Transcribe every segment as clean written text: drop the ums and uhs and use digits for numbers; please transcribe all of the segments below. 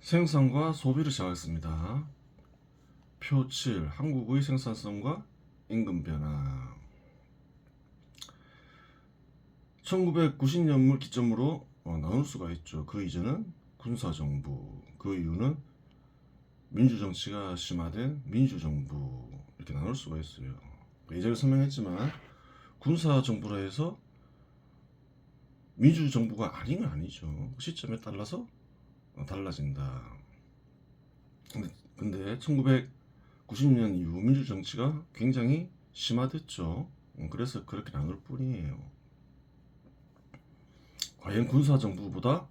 생산과 소비를 시작하겠습니다. 표 7. 한국의 생산성과 임금 변화. 1990년을 기점으로 나눌 수가 있죠. 그 이전은 군사정부, 그 이유는 민주정치가 심화된 민주정부, 이렇게 나눌 수가 있어요. 예전에 설명했지만 군사정부라 해서 민주정부가 아닌 건 아니죠. 시점에 따라서 달라진다. 근데 1990년 이후 민주정치가 굉장히 심화됐죠. 그래서 그렇게 나눌 뿐이에요. 과연 군사정부보다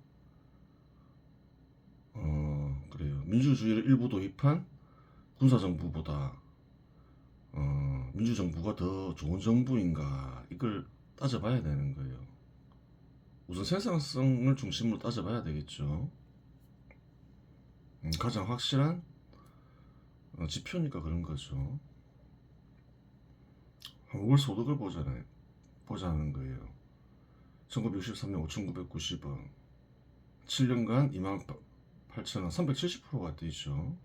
그래요. 민주주의를 일부 도입한 군사정부보다 민주정부가 더 좋은 정부인가, 이걸 따져봐야 되는 거예요. 우선 생산성을 중심으로 따져봐야 되겠죠. 가장 확실한 지표니까 그런 거죠. 월 소득을 보자는 거예요. 1963년 5,990원, 7년간 28,000원, 370%가 뛰죠.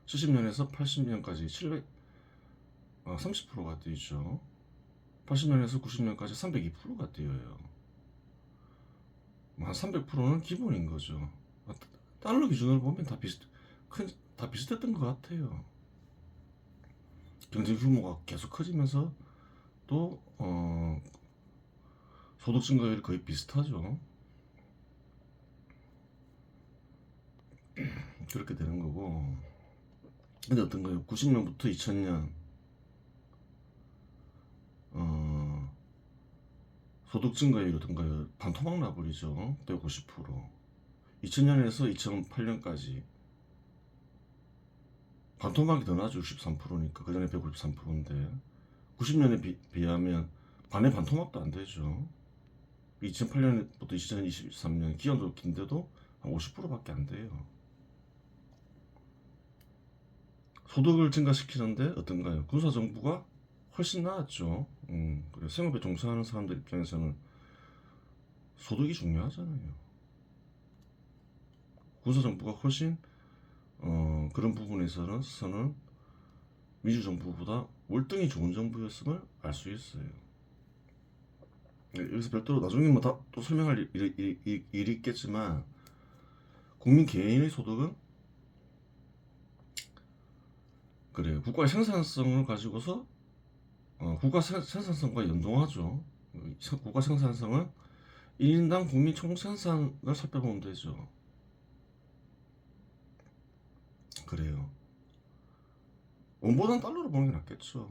70년에서 80년까지 30%가 뛰죠. 80년에서 90년까지 302%가 뛰어요. 한 300%는 기본인 거죠. 달러 기준으로 보면 다 비슷했던 것 같아요. 경제 규모가 계속 커지면서 또 소득 증가율이 거의 비슷하죠. 그렇게 되는 거고. 근데 어떤가요? 90년부터 2000년 소득 증가율이 어떤가요? 반토막 나버리죠. 150%. 2000년에서 2008년까지 반토막이 더 나죠. 63%니까. 그 전에 153%인데 90년에 비하면 반의 반토막도 안 되죠. 2008년부터 2023년 기간도 긴데도 한 50%밖에 안 돼요. 소득을 증가시키는데 어떤가요? 군사정부가 훨씬 나았죠. 그리고 생업에 종사하는 사람들 입장에서는 소득이 중요하잖아요. 군사정부가 훨씬 그런 부분에서는 민주정부보다 월등히 좋은 정부였음을 알 수 있어요. 여기서 별도로 나중에 뭐 다 또 설명할 일이 있겠지만, 국민 개인의 소득은 그래요. 국가의 생산성을 가지고서 국가 생산성과 연동하죠. 국가 생산성은 1인당 국민 총생산을 살펴보면 되죠. 그래요. 원보다는 달러로 보는 게 낫겠죠.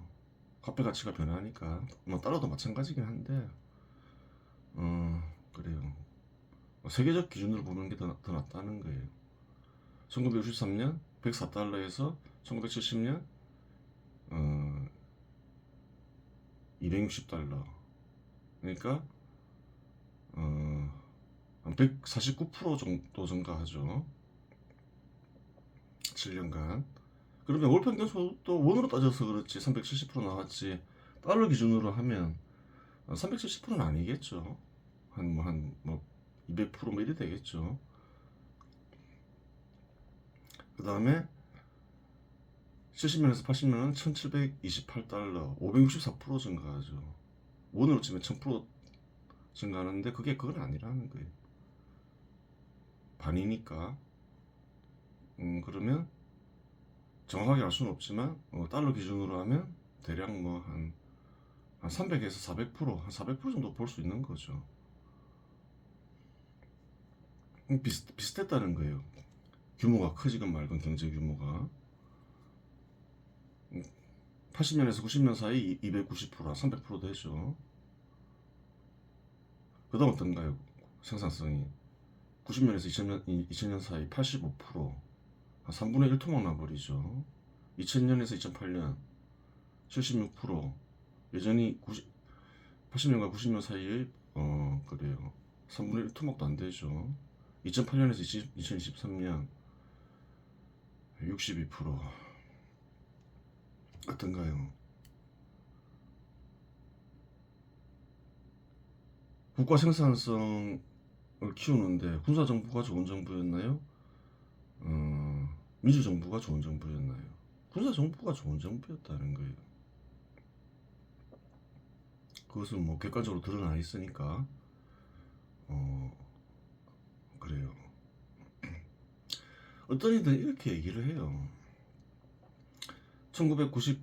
화폐 가치가 변하니까. 뭐 달러도 마찬가지긴 한데 그래요. 세계적 기준으로 보는 게 더 낫다는 거예요. 1963년 104달러에서 1970년 260달러. 그러니까 한 149% 정도 증가하죠. 7년간. 그러면 월 평균 소득도 원으로 따져서 그렇지 370% 나왔지, 달러 기준으로 하면 370%는 아니겠죠. 한 200% 뭐 이래 되겠죠. 그 다음에 70년에서 80년은 1728달러, 564% 증가하죠. 원으로 치면 1000% 증가하는데 그건 아니라는 거예요. 반이니까. 그러면 정확하게 알 수는 없지만 달러 기준으로 하면 대략 뭐 한 300에서 400%, 한 400% 정도 볼 수 있는 거죠. 비슷했다는 거예요. 규모가 크지건 말건 경제 규모가. 80년에서 90년 사이 290%, 300% 되죠. 그 다음 어떤가요? 생산성이 90년에서 2000년 사이 85%, 한 3분의 1 토막 나버리죠. 2000년에서 2008년 76%, 여전히 80년과 90년 사이에 그래요. 3분의 1 토막도 안 되죠. 2008년에서 2023년 62%. 어떤가요? 국가 생산성을 키우는데 군사정부가 좋은 정부였나요? 민주정부가 좋은 정부였나요? 군사정부가 좋은 정부였다는 거예요. 그것은 뭐 객관적으로 드러나 있으니까 그래요. 어떤 이들은 이렇게 얘기를 해요. 1990년에서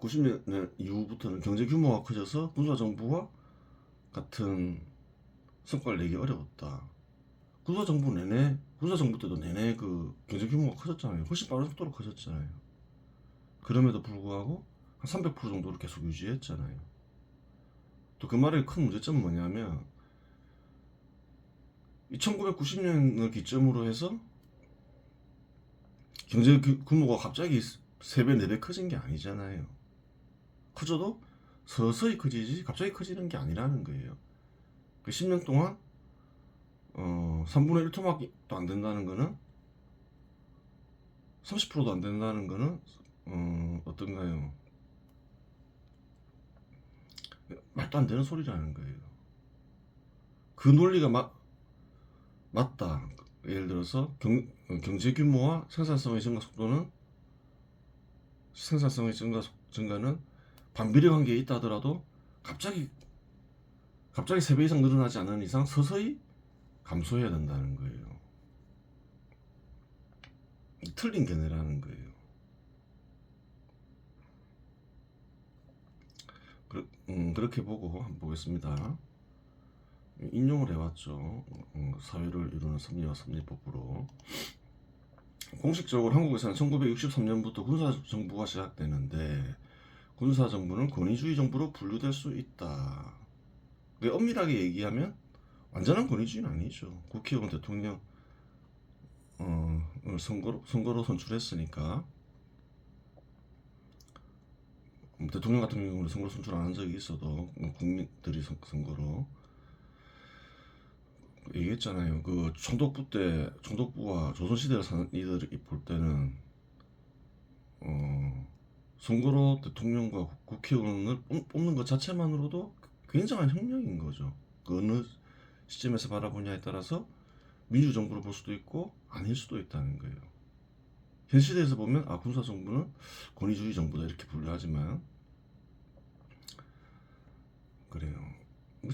2090년 이후부터는 경제 규모가 커져서 군사정부와 같은 성과를 내기 어려웠다. 군사정부 때도 내내 그 경제 규모가 커졌잖아요. 훨씬 빠른 속도로 커졌잖아요. 그럼에도 불구하고 한 300% 정도를 계속 유지했잖아요. 또 그 말의 큰 문제점은 뭐냐면 1990년을 기점으로 해서 경제 규모가 갑자기 3배, 4배 커진 게 아니잖아요. 커져도 서서히 커지지 갑자기 커지는 게 아니라는 거예요. 그 10년 동안 3분의 1 토막도 안 된다는 거는 30%도 안 된다는 거는 어떤가요? 말도 안 되는 소리라는 거예요. 그 논리가 맞다. 예를 들어서 경제 규모와 생산성의 증가 속도는 생산성의 증가는 반비례 관계에 있다 하더라도 갑자기 3배 이상 늘어나지 않는 이상 서서히 감소해야 된다는 거예요. 틀린 견해라는 거예요. 그렇게 보고 한번 보겠습니다. 인용을 해왔죠. 사회를 이루는 섭리와 섭리법으로. 공식적으로 한국에서는 1963년부터 군사정부가 시작되는데 군사정부는 권위주의 정부로 분류될 수 있다. 엄밀하게 얘기하면 완전한 권위주의는 아니죠. 국회의원 대통령 선거로 선출했으니까 대통령 같은 경우는 선거로 선출 안 한 적이 있어도 국민들이 선거로 얘기했잖아요. 그 총독부와 조선시대를 사는 이들이 볼 때는 선거로 대통령과 국회의원을 뽑는 것 자체만으로도 굉장한 혁명인 거죠. 그 어느 시점에서 바라보냐에 따라서 민주정부를 볼 수도 있고 아닐 수도 있다는 거예요. 현 시대에서 보면 군사정부는 권위주의 정부다 이렇게 분류하지만 그래요.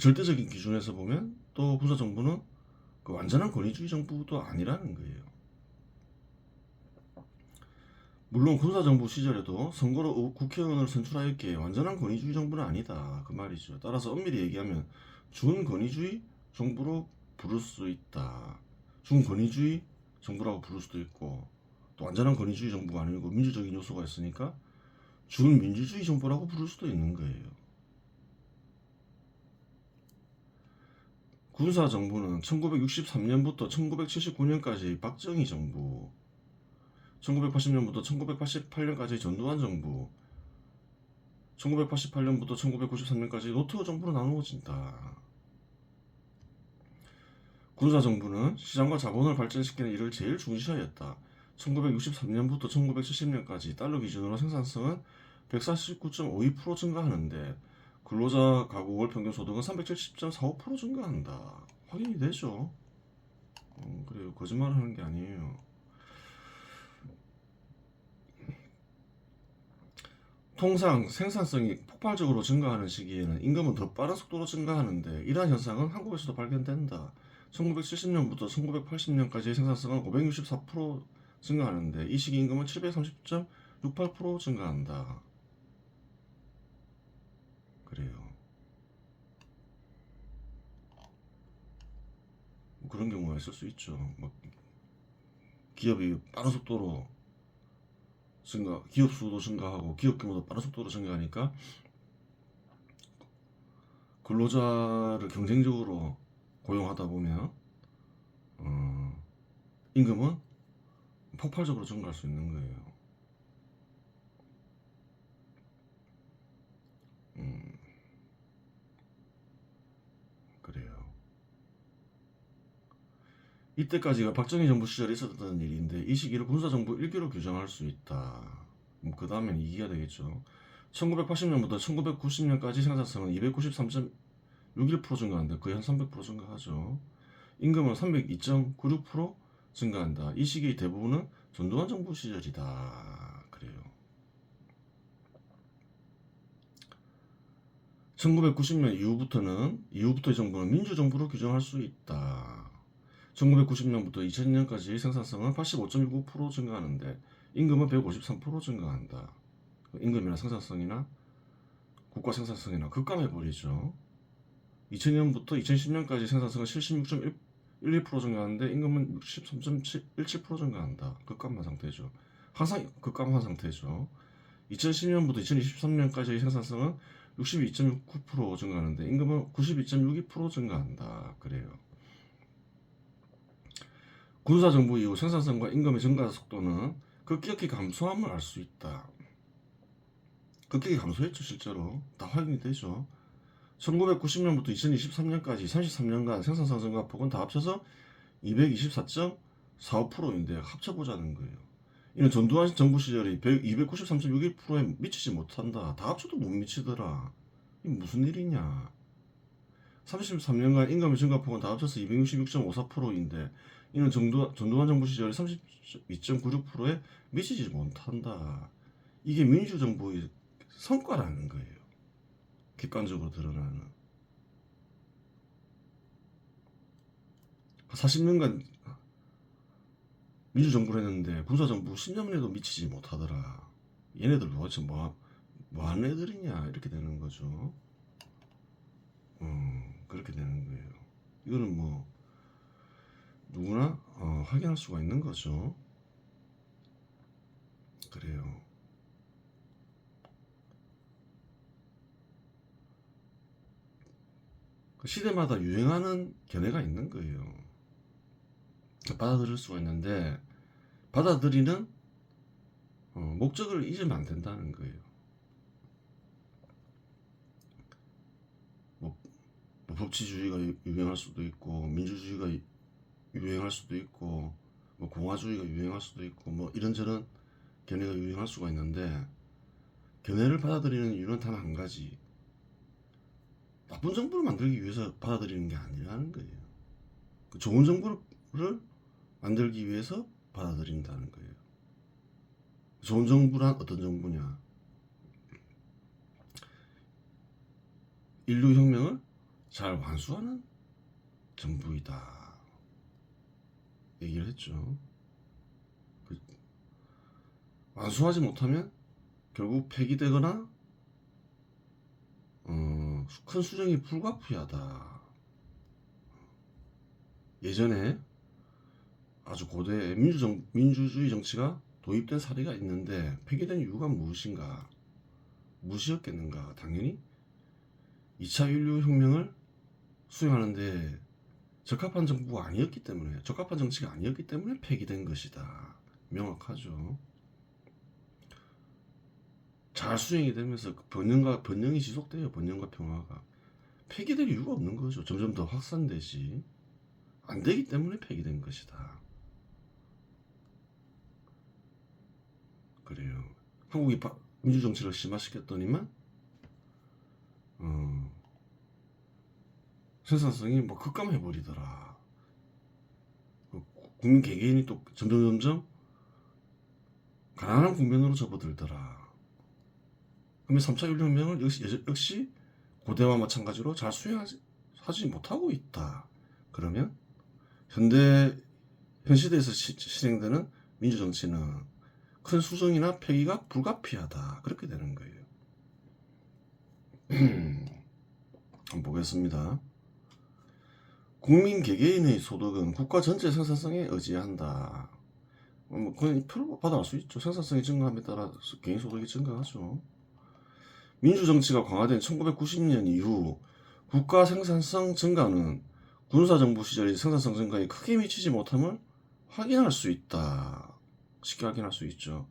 절대적인 기준에서 보면 또 군사정부는 그 완전한 권위주의 정부도 아니라는 거예요. 물론 군사정부 시절에도 선거로 국회의원을 선출하였기에 완전한 권위주의 정부는 아니다 그 말이죠. 따라서 엄밀히 얘기하면 준권위주의 정부로 부를 수 있다. 준권위주의 정부라고 부를 수도 있고 또 완전한 권위주의 정부가 아니고 민주적인 요소가 있으니까 준민주주의 정부라고 부를 수도 있는 거예요. 군사정부는 1963년부터 1979년까지 박정희 정부, 1980년부터 1988년까지 전두환 정부, 1988년부터 1993년까지 노태우 정부로 나누어진다. 군사정부는 시장과 자본을 발전시키는 일을 제일 중시하였다. 1963년부터 1970년까지 달러 기준으로 생산성은 149.52% 증가하는데 근로자 가구 월 평균 소득은 370.45% 증가한다. 확인이 되죠. 그래요. 거짓말 하는 게 아니에요. 통상 생산성이 폭발적으로 증가하는 시기에는 임금은 더 빠른 속도로 증가하는데 이러한 현상은 한국에서도 발견된다. 1970년부터 1980년까지의 생산성은 564% 증가하는데 이 시기 임금은 730.68% 증가한다. 그래요. 그런 경우가 있을 수 있죠. 기업이 빠른 속도로 기업 수도 증가하고 기업 규모도 빠른 속도로 증가하니까 근로자를 경쟁적으로 고용하다 보면 임금은 폭발적으로 증가할 수 있는 거예요. 그래요. 이때까지가 박정희 정부 시절에 있었던 일인데 이 시기를 군사정부 1기로 규정할 수 있다. 그 다음엔 2기가 되겠죠. 1980년부터 1990년까지 생산성은 293.61% 증가하는데 거의 한 300% 증가하죠. 임금은 302.96% 증가한다. 이 시기의 대부분은 전두환 정부 시절이다. 그래요. 1990년 이후부터의 정부는 민주정부로 규정할 수 있다. 1990년부터 2000년까지 생산성은 85.19% 증가하는데 임금은 153% 증가한다. 임금이나 생산성이나 국가 생산성이나 급감해버리죠. 2000년부터 2010년까지 생산성은 76.12% 증가하는데 임금은 63.17% 증가한다. 급감한 상태죠. 항상 급감한 상태죠. 2010년부터 2023년까지의 생산성은 62.69% 증가하는데 임금은 92.62% 증가한다. 그래요. 군사정부 이후 생산성과 임금의 증가 속도는 급격히 감소함을 알 수 있다. 급격히 감소했죠. 실제로 다 확인이 되죠. 1990년부터 2023년까지 33년간 생산성 증가폭은 다 합쳐서 224.45%인데 합쳐보자는 거예요. 이는 전두환 정부 시절이 293.61%에 미치지 못한다. 다 합쳐도 못 미치더라. 이게 무슨 일이냐. 33년간 임금의 증가폭은 다 합쳐서 266.54%인데 이는 전두환 정부 시절이 32.96%에 미치지 못한다. 이게 민주정부의 성과라는 거예요. 객관적으로 드러나는. 40년간 민주정부를 했는데 군사정부 10년 에도 미치지 못하더라. 얘네들 도대체 뭐하는 애들이냐 이렇게 되는 거죠. 그렇게 되는 거예요. 이거는 뭐 누구나 확인할 수가 있는 거죠. 그래요. 시대마다 유행하는 견해가 있는 거예요. 받아들일 수가 있는데 받아들이는 목적을 잊으면 안 된다는 거예요. 뭐 법치주의가 유행할 수도 있고 민주주의가 유행할 수도 있고 뭐 공화주의가 유행할 수도 있고 뭐 이런저런 견해가 유행할 수가 있는데 견해를 받아들이는 이유는 단 한 가지. 나쁜 정부를 만들기 위해서 받아들이는 게 아니라는 거예요. 좋은 정부를 만들기 위해서 받아들인다는 거예요. 좋은 정부란 어떤 정부냐? 인류 혁명을 잘 완수하는 정부이다. 얘기를 했죠. 완수하지 못하면 결국 폐기되거나 큰 수정이 불가피하다. 예전에 아주 고대의 민주주의 정치가 도입된 사례가 있는데 폐기된 이유가 무엇인가? 무엇이었겠는가? 당연히 2차 인류혁명을 수행하는데 적합한 정부가 아니었기 때문에, 적합한 정치가 아니었기 때문에 폐기된 것이다. 명확하죠. 잘 수행이 되면서 번영이 지속돼요. 번영과 평화가. 폐기될 이유가 없는 거죠. 점점 더 확산되지. 안 되기 때문에 폐기된 것이다. 그래요. 한국이 민주정치를 심화시켰더니만 생산성이 뭐 급감해버리더라. 국민 개개인이 또 점점 가난한 국면으로 접어들더라. 그러면 3차 인류혁명을 역시 고대와 마찬가지로 잘 수행하지 못하고 있다. 그러면 현 시대에서 실행되는 민주정치는 큰 수정이나 폐기가 불가피하다. 그렇게 되는 거예요. 한번 보겠습니다. 국민 개개인의 소득은 국가 전체 생산성에 의지한다. 그냥 표로 받아갈 수 있죠. 생산성이 증가함에 따라 개인 소득이 증가하죠. 민주정치가 강화된 1990년 이후 국가 생산성 증가는 군사정부 시절의 생산성 증가에 크게 미치지 못함을 확인할 수 있다. 쉽게 확인할 수 있죠.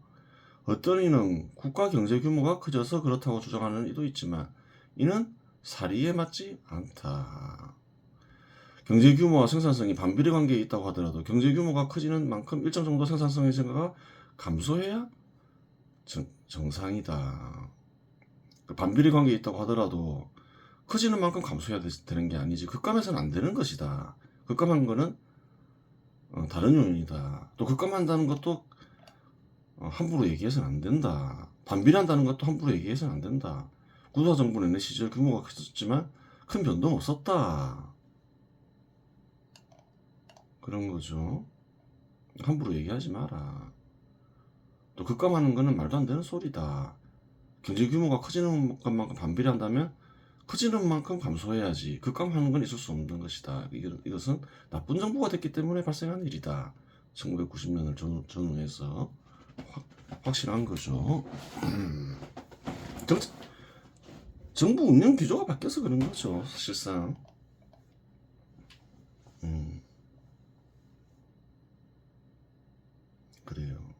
어떤 이는 국가 경제 규모가 커져서 그렇다고 주장하는 이도 있지만 이는 사리에 맞지 않다. 경제 규모와 생산성이 반비례 관계에 있다고 하더라도 경제 규모가 커지는 만큼 일정 정도 생산성의 증가가 감소해야 정상이다. 반비례 관계에 있다고 하더라도 커지는 만큼 감소해야 되는 게 아니지 급감해서는 안 되는 것이다. 급감한 거는 다른 요인이다. 또 급감한다는 것도 함부로 얘기해서는 안 된다. 반비례한다는 것도 함부로 얘기해서는 안 된다. 군사정부 내내 시절 규모가 컸었지만 큰 변동 없었다. 그런 거죠. 함부로 얘기하지 마라. 또 급감하는 거는 말도 안 되는 소리다. 경제 규모가 커지는 것만큼 반비례한다면 커지는 만큼 감소해야지. 급감하는 건 있을 수 없는 것이다. 이것은 나쁜 정부가 됐기 때문에 발생한 일이다. 1990년을 전후해서 확실한 거죠. 정부 운영 기조가 바뀌어서 그런 거죠. 사실상. 그래요.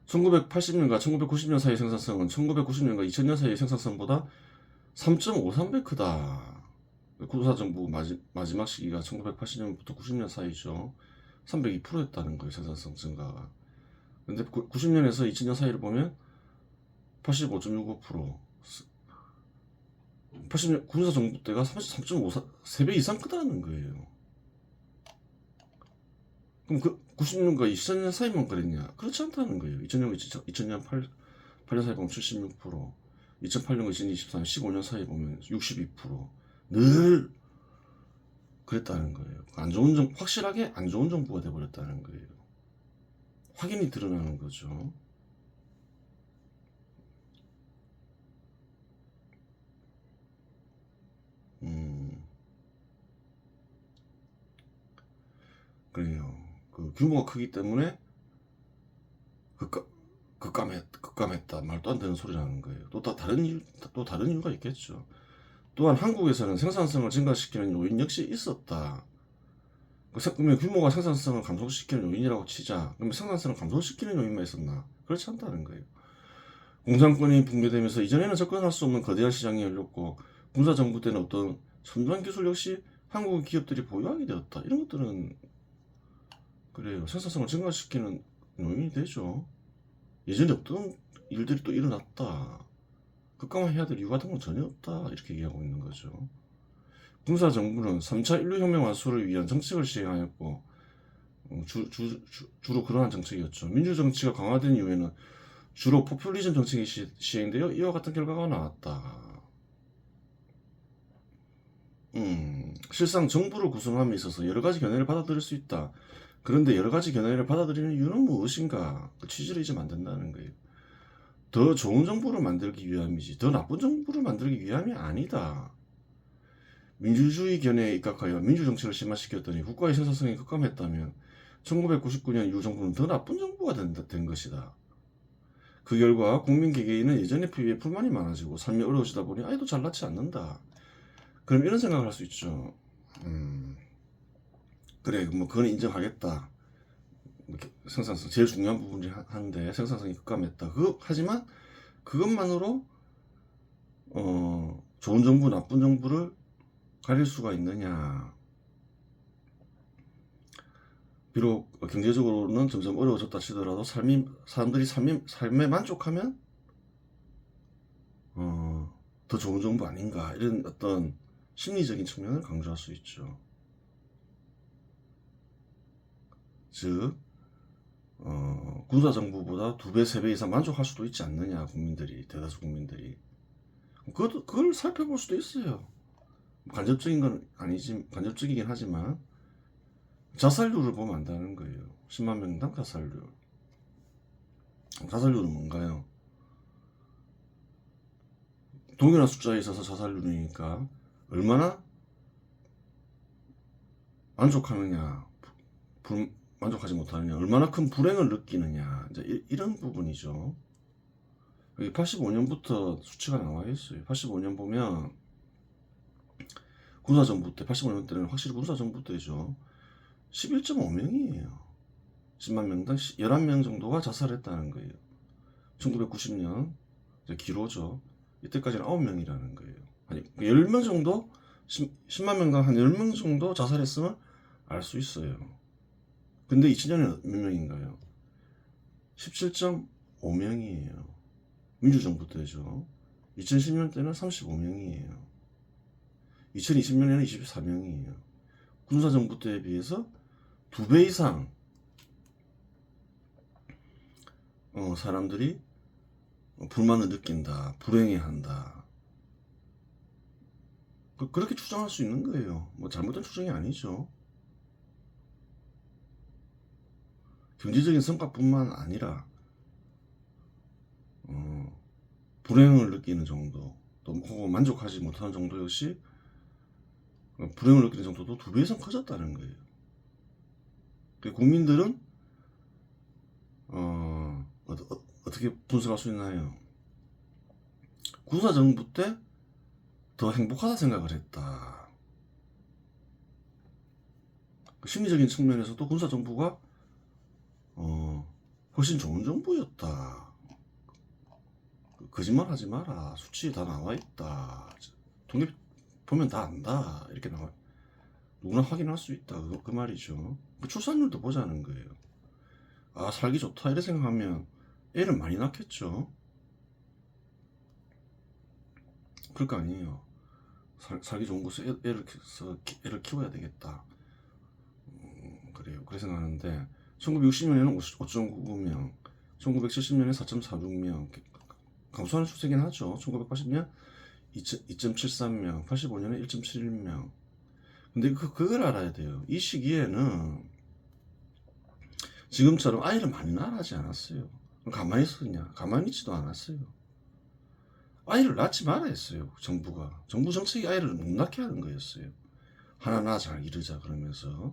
(1980년과 1990년) 사이 생산성은 1990년과 2000년 사이의 생산성보다 3.53배 크다. 군사정부 마지막 시기가 1980년부터 90년 사이죠. 302%였다는 거예요. 생산성 증가가. 근데 90년에서 2000년 사이를 보면 85.65%. 80년 군사정부 때가 33.54, 3배 이상 크다는 거예요. 그럼 그 90년과 2000년 사이만 그랬냐? 그렇지 않다는 거예요. 2000년 8년 사이 보면 76%, 2008년과 2024년 15년 사이 보면 62%. 늘 그랬다는 거예요. 확실하게 안 좋은 정부가 돼버렸다는 거예요. 확인이 드러나는 거죠. 그래요. 그 규모가 크기 때문에 급감했다. 말도 안 되는 소리라는 거예요. 또 다른 이유가 있겠죠. 또한 한국에서는 생산성을 증가시키는 요인 역시 있었다. 그러면 규모가 생산성을 감소시키는 요인이라고 치자. 그러면 생산성을 감소시키는 요인만 있었나? 그렇지 않다는 거예요. 공산권이 붕괴되면서 이전에는 접근할 수 없는 거대한 시장이 열렸고 군사정부 때는 어떤 첨단 기술 역시 한국 기업들이 보유하게 되었다. 이런 것들은 그래요. 생산성을 증가시키는 요인이 되죠. 예전에 없던 일들이 또 일어났다. 급감해야 될 이유 같은 건 전혀 없다. 이렇게 얘기하고 있는 거죠. 군사정부는 3차 인류혁명 완수를 위한 정책을 시행하였고 주로 그러한 정책이었죠. 민주정치가 강화된 이후에는 주로 포퓰리즘 정책이 시행되어 이와 같은 결과가 나왔다. 실상 정부를 구성함에 있어서 여러 가지 견해를 받아들일 수 있다. 그런데 여러 가지 견해를 받아들이는 이유는 무엇인가? 그 취지를 잊으면 안 된다는 거예요. 더 좋은 정부를 만들기 위함이지 더 나쁜 정부를 만들기 위함이 아니다. 민주주의 견해에 입각하여 민주정치를 심화시켰더니 국가의 생산성이 급감했다면 1999년 이후 정부는 더 나쁜 정부가 된 것이다. 그 결과 국민 개개인은 예전에 비해 불만이 많아지고 삶이 어려워지다 보니 아이도 잘났지 않는다. 그럼 이런 생각을 할 수 있죠. 그래, 뭐 그건 인정하겠다. 생산성 제일 중요한 부분이 한데 생산성이 급감했다. 하지만 그것만으로 좋은 정부, 나쁜 정부를 가릴 수가 있느냐? 비록 경제적으로는 점점 어려워졌다 치더라도 사람들이 삶에 만족하면 더 좋은 정부 아닌가 이런 어떤 심리적인 측면을 강조할 수 있죠. 즉 군사정부보다 2배, 3배 이상 만족할 수도 있지 않느냐 대다수 국민들이 그걸 살펴볼 수도 있어요. 간접적인 건 아니지, 간접적이긴 하지만 자살률을 보면 안다는 거예요. 10만 명당 자살률. 자살률은 뭔가요? 동일한 숫자에 있어서 자살률이니까 얼마나 만족하느냐, 만족하지 못하느냐, 얼마나 큰 불행을 느끼느냐, 이제 이런 부분이죠. 85년부터 수치가 나와 있어요. 85년 보면 군사정부 때, 85년 때는 확실히 군사정부 때죠. 11.5명이에요. 10만 명당 11명 정도가 자살했다는 거예요. 1990년, 기로죠. 이때까지는 9명이라는 거예요. 아니, 10명 정도, 10만 명당 한 10명 정도 자살했으면 알 수 있어요. 근데 2000년에는 몇 명인가요? 17.5명이에요. 민주정부 때죠. 2010년 때는 35명이에요. 2020년에는 24명이에요. 군사정부 때에 비해서 2배 이상 사람들이 불만을 느낀다, 불행해한다. 그렇게 추정할 수 있는 거예요. 뭐 잘못된 추정이 아니죠. 경제적인 성과뿐만 아니라 불행을 느끼는 정도, 또 혹은 만족하지 못하는 정도 역시 불행을 느끼는 정도도 2배 이상 커졌다는 거예요. 국민들은 어떻게 분석할 수 있나요? 군사정부 때 더 행복하다 생각을 했다. 심리적인 측면에서도 군사정부가 훨씬 좋은 정부였다. 거짓말 하지 마라. 수치에 다 나와 있다. 통계 보면 다 안다. 이렇게 나와. 누구나 확인할 수 있다. 그 말이죠. 출산율도 보자는 거예요. 아, 살기 좋다. 이렇게 생각하면 애를 많이 낳겠죠. 그럴 거 아니에요. 살기 좋은 곳에 애를 키워야 되겠다. 그래요. 그래 생각하는데 1960년에는 5.99명, 1970년에 4.46명 감소하는 추세긴 하죠. 1980년 2.73명, 85년에 1.71명. 근데 그걸 알아야 돼요. 이 시기에는 지금처럼 아이를 많이 낳지 않았어요. 가만히 있었냐? 가만히 있지도 않았어요. 아이를 낳지 말아 했어요. 정부가. 정부 정책이 아이를 못 낳게 하는 거였어요. 하나 잘 기르자 그러면서.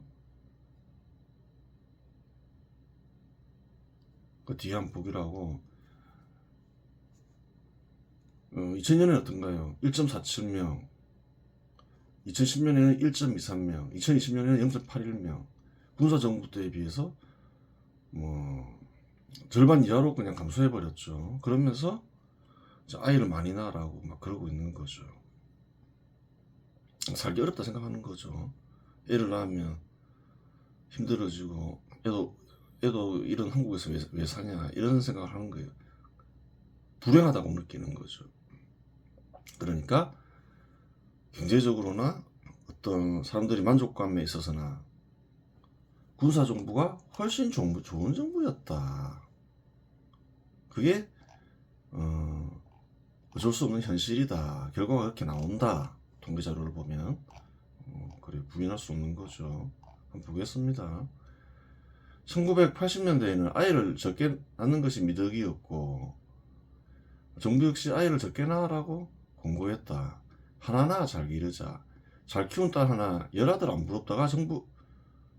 그 뒤에 한번 보기라고. 2000년에는 어떤가요? 1.47명, 2010년에는 1.23명, 2020년에는 0.81명. 군사정부 때에 비해서 뭐 절반 이하로 그냥 감소해버렸죠. 그러면서 아이를 많이 낳으라고 막 그러고 있는 거죠. 살기 어렵다 생각하는 거죠. 애를 낳으면 힘들어지고 애도 이런 한국에서 왜 사냐 이런 생각을 하는 거예요. 불행하다고 느끼는 거죠. 그러니까 경제적으로나 어떤 사람들이 만족감에 있어서나 군사정부가 훨씬 좋은 정부였다. 그게 어쩔 수 없는 현실이다. 결과가 그렇게 나온다. 통계 자료를 보면 그래 부인할 수 없는 거죠. 한번 보겠습니다. 1980년대에는 아이를 적게 낳는 것이 미덕이었고 정부 역시 아이를 적게 낳으라고 권고했다. 하나 잘 기르자. 잘 키운 딸 하나 열아들 안 부럽다가 정부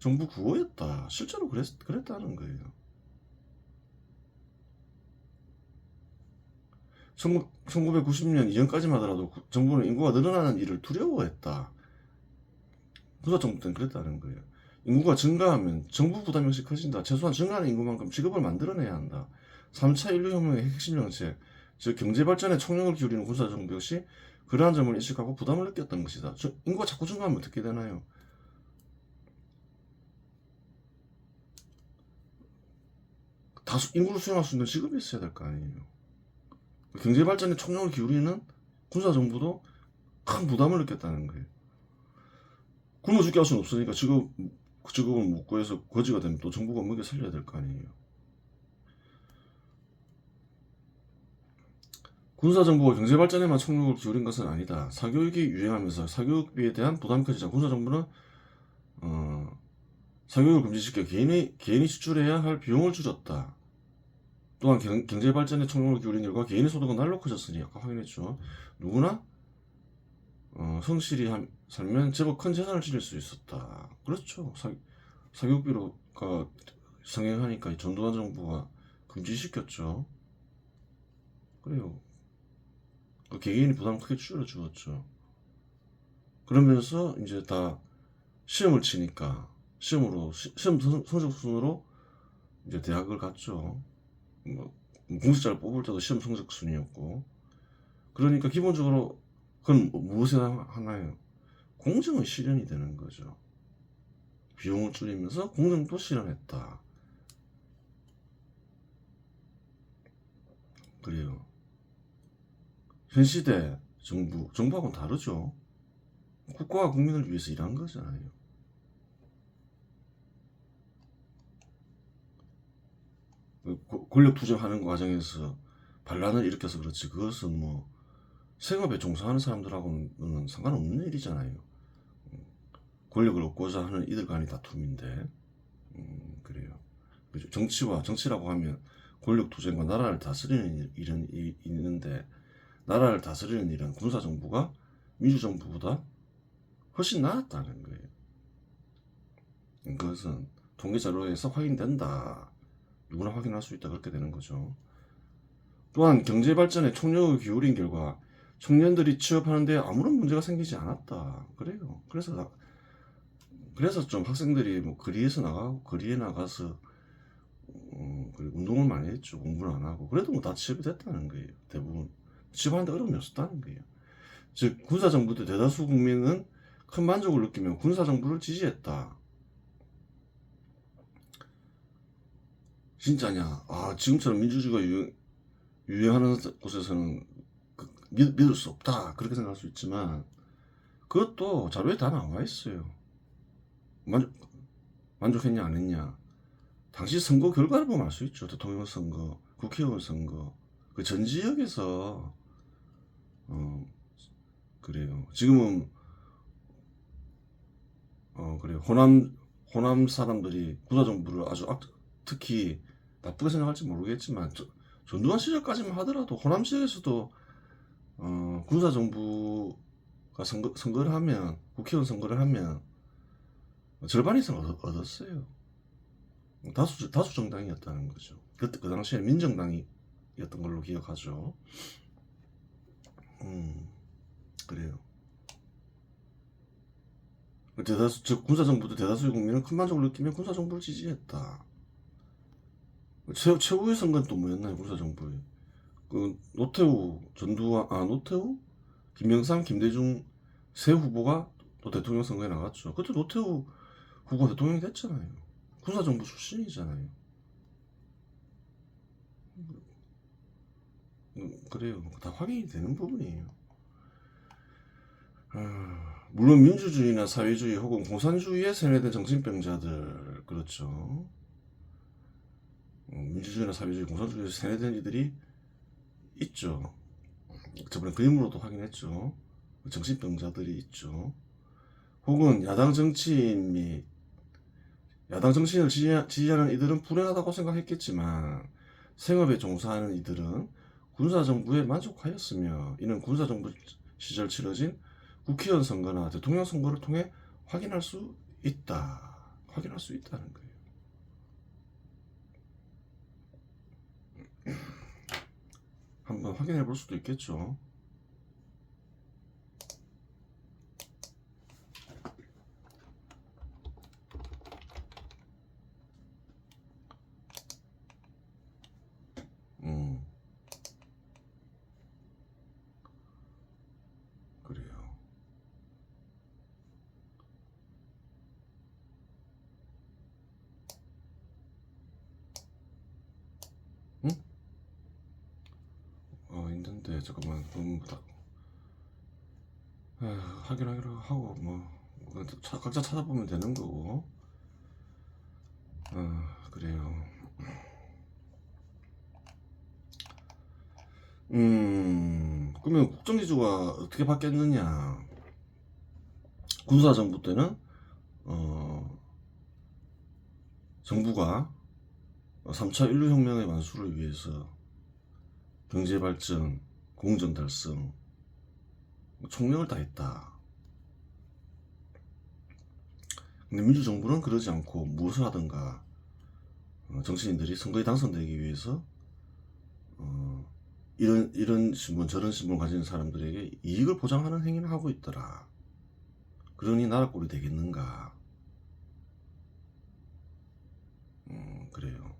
구호였다. 실제로 그랬다는 거예요. 1990년 이전까지만 하더라도 정부는 인구가 늘어나는 일을 두려워했다. 군사정부 때는 그랬다는 거예요. 인구가 증가하면 정부 부담 역시 커진다. 최소한 증가하는 인구만큼 직업을 만들어내야 한다. 3차 인류혁명의 핵심 정책, 즉 경제발전에 총력을 기울이는 군사정부 역시 그러한 점을 인식하고 부담을 느꼈던 것이다. 인구가 자꾸 증가하면 어떻게 되나요? 다수 인구를 수용할 수 있는 직업이 있어야 될 거 아니에요. 경제발전에 총력을 기울이는 군사정부도 큰 부담을 느꼈다는 거예요. 굶어 죽게 할 수는 없으니까 직업을 못 구해서 거지가 되면 또 정부가 먹여 살려야 될 거 아니에요. 군사정부가 경제발전에만 총력을 기울인 것은 아니다. 사교육이 유행하면서 사교육비에 대한 부담이 커지자 군사정부는 사교육을 금지시켜 개인이 지출해야 할 비용을 줄였다. 또한 경제발전에 총력을 기울인 결과 개인의 소득은 날로 커졌으니 아까 확인했죠. 누구나 성실히 살면 제법 큰 재산을 지닐 수 있었다. 그렇죠. 사교육비로가 성행하니까 전두환 정부가 금지시켰죠. 그래요. 그 개개인이 부담을 크게 줄여주었죠. 그러면서 이제 다 시험을 치니까 시험 성적 순으로 이제 대학을 갔죠. 뭐 공직자를 뽑을 때도 시험 성적 순이었고. 그러니까 기본적으로 그건 무엇에 하나요? 공정의 실현이 되는 거죠. 비용을 줄이면서 공정도 실현했다. 그래요. 현 시대 정부하고는 다르죠. 국가와 국민을 위해서 일한 거잖아요. 권력 투쟁하는 과정에서 반란을 일으켜서 그렇지, 그것은 뭐 생업에 종사하는 사람들하고는 상관없는 일이잖아요. 권력을 얻고자 하는 이들 간의 다툼인데, 그래요. 정치라고 하면 권력 투쟁과 나라를 다스리는 일은 있는데, 나라를 다스리는 일은 군사정부가 민주정부보다 훨씬 나았다는 거예요. 그것은 통계자료에서 확인된다. 누구나 확인할 수 있다. 그렇게 되는 거죠. 또한 경제발전에 총력을 기울인 결과 청년들이 취업하는데 아무런 문제가 생기지 않았다. 그래요. 그래서 좀 학생들이 뭐 거리에 나가서 운동을 많이 했죠. 공부를 안 하고. 그래도 뭐 다 취업이 됐다는 거예요. 대부분. 취업하는데 어려움이 없었다는 거예요. 즉 군사정부 때 대다수 국민은 큰 만족을 느끼며 군사정부를 지지했다. 진짜냐? 지금처럼 민주주의가 유행하는 곳에서는 믿을 수 없다. 그렇게 생각할 수 있지만 그것도 자료에 다 나와 있어요. 만족했냐 안 했냐. 당시 선거 결과를 보면 알 수 있죠. 대통령 선거, 국회의원 선거. 그 전 지역에서 그래요. 지금은 그래요. 호남 사람들이 군사정부를 아주 특히 나쁘게 생각할지 모르겠지만 전두환 시절까지만 하더라도 호남 지역에서도 군사정부가 선거를 하면, 국회의원 선거를 하면 절반 이상 얻었어요. 다수 정당이었다는 거죠. 그 당시에 민정당이었던 걸로 기억하죠. 그래요. 즉 군사정부도 대다수의 국민은 큰 만족을 느끼며 군사정부를 지지했다. 최후의 선거는 또 뭐였나요? 군사정부에 노태우, 김영삼, 김대중 세 후보가 또 대통령 선거에 나갔죠. 그때 노태우 후보 대통령이 됐잖아요. 군사정부 출신이잖아요. 그래요. 다 확인이 되는 부분이에요. 물론 민주주의나 사회주의 혹은 공산주의에 세뇌된 정신병자들, 그렇죠. 민주주의나 사회주의, 공산주의에 세뇌된 이들이 있죠. 저번에 그림으로도 확인했죠. 정신병자들이 있죠. 혹은 야당 정치인을 지지하는 이들은 불행하다고 생각했겠지만 생업에 종사하는 이들은 군사정부에 만족하였으며 이는 군사정부 시절 치러진 국회의원 선거나 대통령 선거를 통해 확인할 수 있다는 거예요. 한번 확인해 볼 수도 있겠죠. 그래요. 응? 있는데 잠깐만 확인하기로 하고 각자 찾아보면 되는 거고. 그래요. 그러면 국정기조가 어떻게 바뀌었느냐? 군사정부 때는 정부가 3차 인류혁명의 완수를 위해서 경제발전, 공정 달성, 총력을 다했다. 근데 민주정부는 그러지 않고 무엇을 하든가 정치인들이 선거에 당선되기 위해서 이런 신분 저런 신분을 가진 사람들에게 이익을 보장하는 행위를 하고 있더라. 그러니 나라 꼴이 되겠는가? 그래요.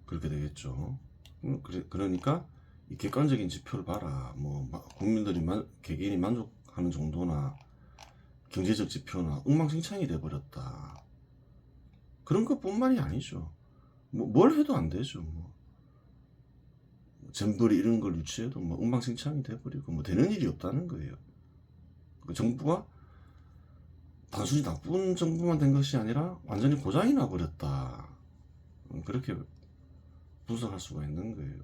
그렇게 되겠죠. 그러니까 이 객관적인 지표를 봐라. 국민들이 개개인이 만족하는 정도나 경제적 지표나 엉망진창이 돼버렸다. 그런 것뿐만이 아니죠. 뭘 해도 안 되죠. 잼버리 이런 걸 유치해도 엉망진창이 돼버리고 되는 일이 없다는 거예요. 그 정부가 단순히 나쁜 정부만 된 것이 아니라 완전히 고장이 나버렸다. 그렇게 분석할 수가 있는 거예요.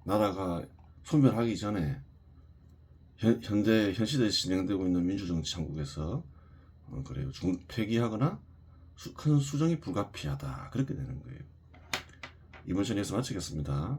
나라가 소멸하기 전에 현 시대에 진행되고 있는 민주정치 한국에서 그래요. 폐기하거나 큰 수정이 불가피하다. 그렇게 되는 거예요. 이번 시간에서 마치겠습니다.